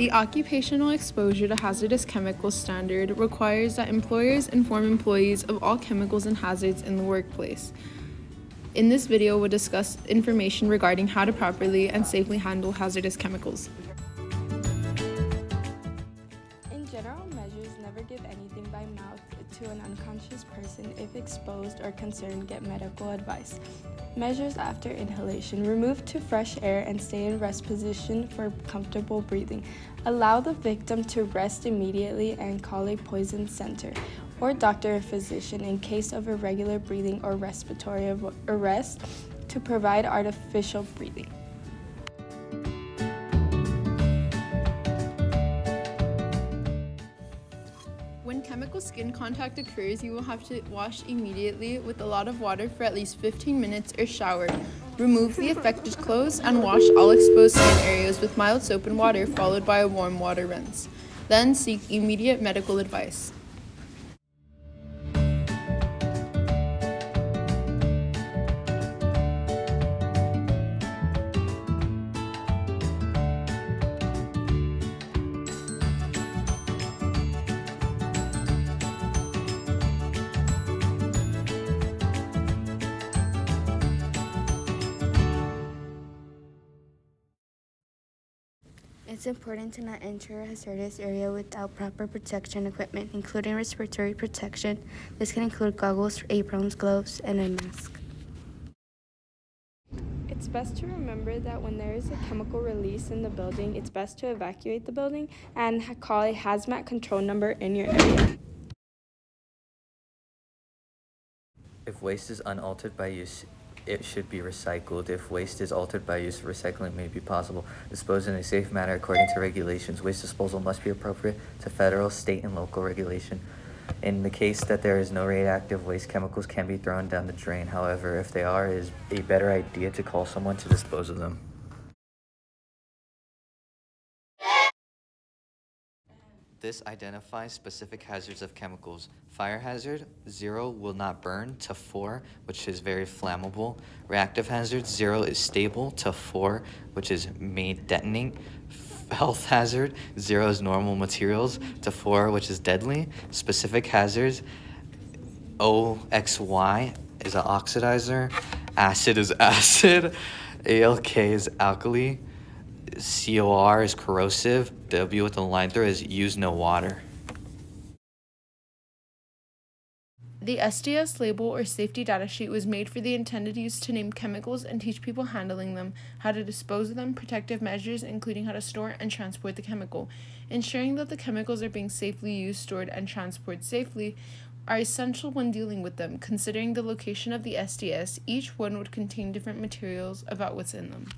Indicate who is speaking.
Speaker 1: The Occupational Exposure to Hazardous Chemicals Standard requires that employers inform employees of all chemicals and hazards in the workplace. In this video, we'll discuss information regarding how to properly and safely handle hazardous chemicals.
Speaker 2: In general measures, never give anything by mouth to an unconscious person. If exposed or concerned, get medical advice. Measures after inhalation. Remove to fresh air and stay in rest position for comfortable breathing. Allow the victim to rest immediately and call a poison center or doctor or physician in case of irregular breathing or respiratory arrest to provide artificial breathing.
Speaker 1: When chemical skin contact occurs, you will have to wash immediately with a lot of water for at least 15 minutes or shower. Remove the affected clothes and wash all exposed skin areas with mild soap and water followed by a warm water rinse. Then seek immediate medical advice.
Speaker 3: It's important to not enter a hazardous area without proper protection equipment, including respiratory protection. This can include goggles, aprons, gloves, and a mask.
Speaker 2: It's best to remember that when there is a chemical release in the building, it's best to evacuate the building and call a hazmat control number in your area.
Speaker 4: If waste is unaltered by use, it should be recycled. If waste is altered by use, recycling may be possible. Dispose in a safe manner according to regulations. Waste disposal must be appropriate to federal, state, and local regulation. In the case that there is no radioactive waste, chemicals can be thrown down the drain. However, if they are, it is a better idea to call someone to dispose of them. This identifies specific hazards of chemicals. Fire hazard, 0 will not burn, to 4, which is very flammable. Reactive hazard, 0 is stable, to 4, which is may detonate. Health hazard, 0 is normal materials, to 4, which is deadly. Specific hazards, OXY is an oxidizer, acid is acid, ALK is alkali, COR is corrosive, W with the line through is use no water.
Speaker 1: The SDS label or safety data sheet was made for the intended use to name chemicals and teach people handling them, how to dispose of them, protective measures, including how to store and transport the chemical. Ensuring that the chemicals are being safely used, stored, and transported safely are essential when dealing with them. Considering the location of the SDS, each one would contain different materials about what's in them.